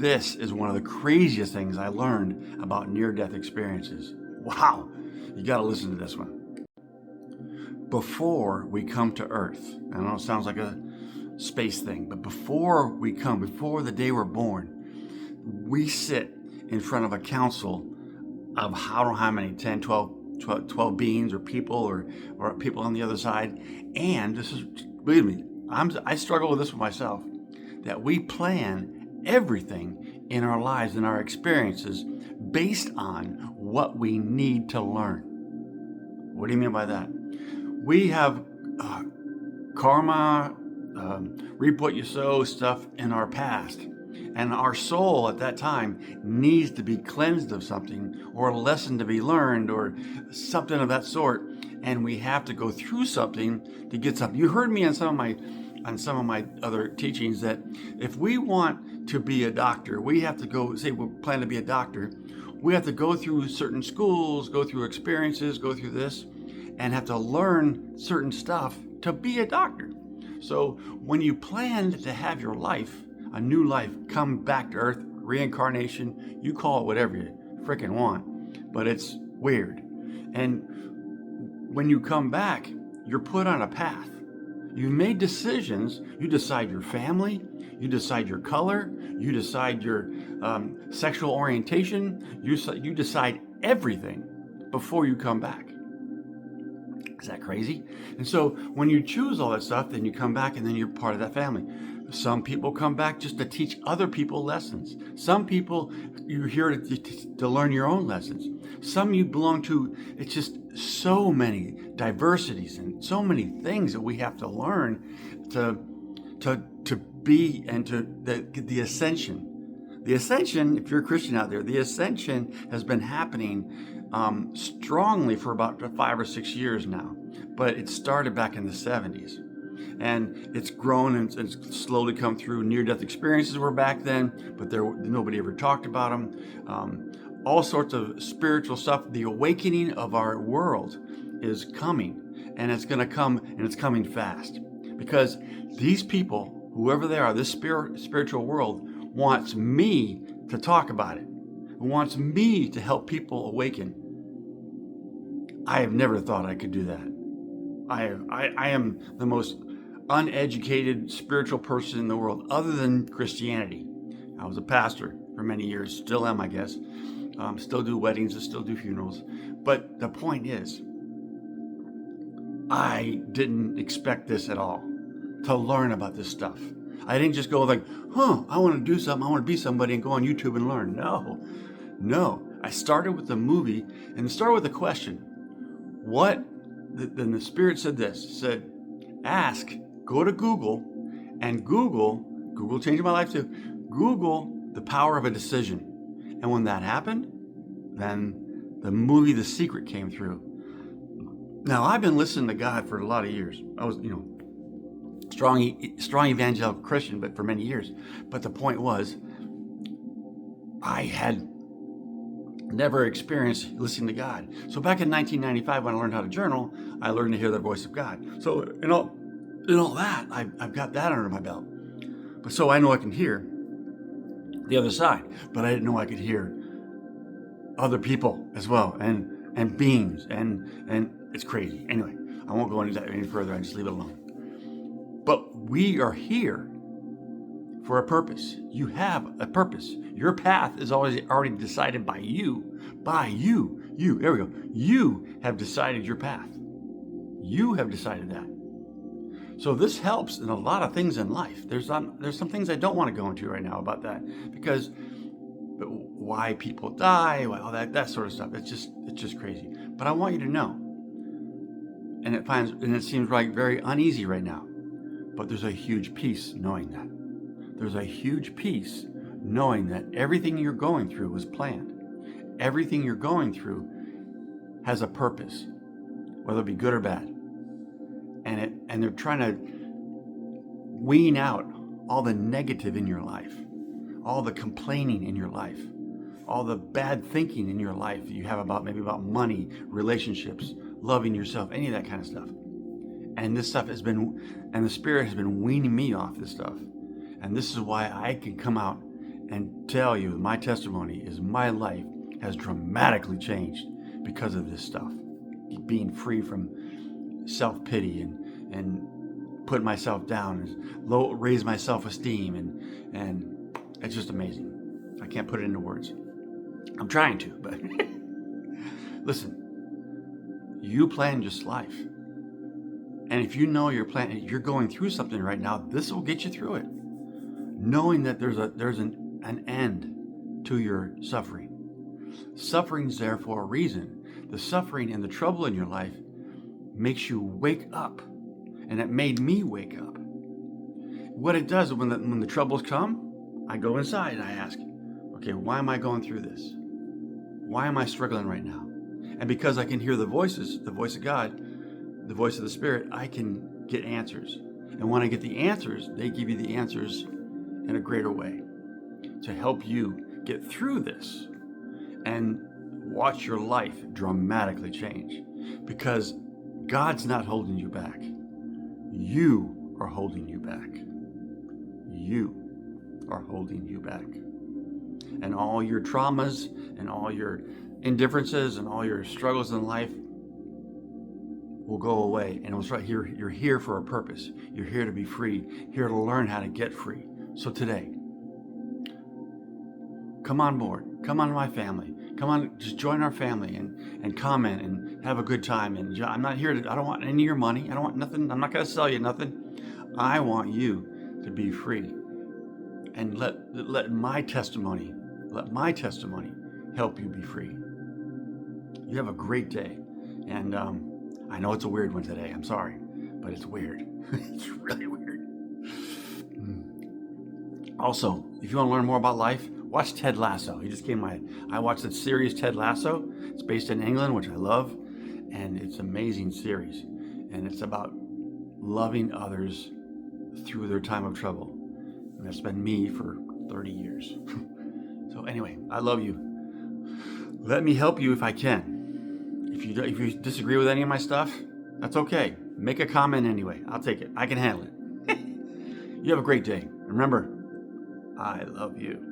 This is one of the craziest things I learned about near-death experiences. Wow, you got to listen to this one. Before we come to Earth, I know it sounds like a space thing, but before the day we're born, we sit in front of a council of I don't know how many, 10, 12 beings or people or people on the other side. And this is, believe me, I struggle with this with myself, that we plan everything in our lives and our experiences based on what we need to learn. What do you mean by that? We have karma, reap what you sow stuff in our past. And our soul at that time needs to be cleansed of something, or a lesson to be learned, or something of that sort. And we have to go through something to get something. You heard me on some of my other teachings that if we want to be a doctor, we have to go, say we plan to be a doctor, we have to go through certain schools, go through experiences, go through this, and have to learn certain stuff to be a doctor. So when you plan to have your life, a new life, come back to Earth, reincarnation, you call it whatever you freaking want, but it's weird. And when you come back, you're put on a path. You made decisions. You decide your family, you decide your color, you decide your sexual orientation, you decide everything before you come back. Is that crazy? And so when you choose all that stuff, then you come back and then you're part of that family. Some people come back just to teach other people lessons. Some people, you're here to learn your own lessons. Some you belong to, it's just so many diversities and so many things that we have to learn to be, and to the ascension. The ascension, if you're a Christian out there, the ascension has been happening strongly for about 5 or 6 years now. But it started back in the 70s. And it's grown and it's slowly come through. Near-death experiences were back then, but nobody ever talked about them. All sorts of spiritual stuff. The awakening of our world is coming, and it's going to come, and it's coming fast. Because these people, whoever they are, this spiritual world wants me to talk about it. It wants me to help people awaken. I have never thought I could do that. I am the most uneducated spiritual person in the world, other than Christianity. I was a pastor for many years, still am, I guess. Still do weddings, and still do funerals. But the point is, I didn't expect this at all, to learn about this stuff. I didn't just go like, I want to do something, I want to be somebody and go on YouTube and learn. No. I started with the movie and started with the question. Then the Spirit said this, ask, go to Google, and Google changed my life too, Google the power of a decision. And when that happened, then the movie The Secret came through. Now, I've been listening to God for a lot of years. I was, strong evangelical Christian, but for many years. But the point was, I had never experienced listening to God. So back in 1995, when I learned how to journal, I learned to hear the voice of God. So in all that, I've got that under my belt. But so I know I can hear the other side, but I didn't know I could hear other people as well, and beings, and it's crazy. Anyway, I won't go into that any further. I just leave it alone. But we are here for a purpose. You have a purpose. Your path is already decided by you. You. There we go. You have decided your path. You have decided that. So this helps in a lot of things in life. There's some things I don't want to go into right now about that, because why people die, all that sort of stuff. It's just crazy. But I want you to know, and it seems like very uneasy right now, but there's a huge peace knowing that. There's a huge peace knowing that everything you're going through was planned. Everything you're going through has a purpose, whether it be good or bad. And they're trying to wean out all the negative in your life, all the complaining in your life, all the bad thinking in your life that you have about money, relationships, loving yourself, any of that kind of stuff. And this stuff and the Spirit has been weaning me off this stuff. And this is why I can come out and tell you my testimony is my life has dramatically changed because of this stuff. Being free from self-pity and put myself down, and raise my self-esteem, and it's just amazing. I can't put it into words. I'm trying to, but listen, you plan just life. And if you know you're going through something right now, this will get you through it. Knowing that there's an end to your suffering. Suffering's there for a reason. The suffering and the trouble in your life makes you wake up. And it made me wake up. What it does when the troubles come, I go inside and I ask, okay, why am I going through this? Why am I struggling right now? And because I can hear the voices, the voice of God, the voice of the Spirit, I can get answers. And when I get the answers, they give you the answers in a greater way to help you get through this and watch your life dramatically change. Because God's not holding you back. You are holding you back. You are holding you back. And all your traumas and all your indifferences and all your struggles in life will go away. And it was right here. You're here for a purpose. You're here to be free, here to learn how to get free. So today, come on board. Come on my family. Come on, just join our family and comment and have a good time. And I'm not here I don't want any of your money. I don't want nothing. I'm not going to sell you nothing. I want you to be free. And let my testimony help you be free. You have a great day. And I know it's a weird one today. I'm sorry, but it's weird. It's really weird. Also, if you want to learn more about life, watch Ted Lasso. He just came I watched the series Ted Lasso. It's based in England, which I love, and it's an amazing series. And it's about loving others through their time of trouble. And that's been me for 30 years. So anyway, I love you. Let me help you if I can. If you disagree with any of my stuff, that's okay. Make a comment anyway. I'll take it. I can handle it. You have a great day. Remember, I love you.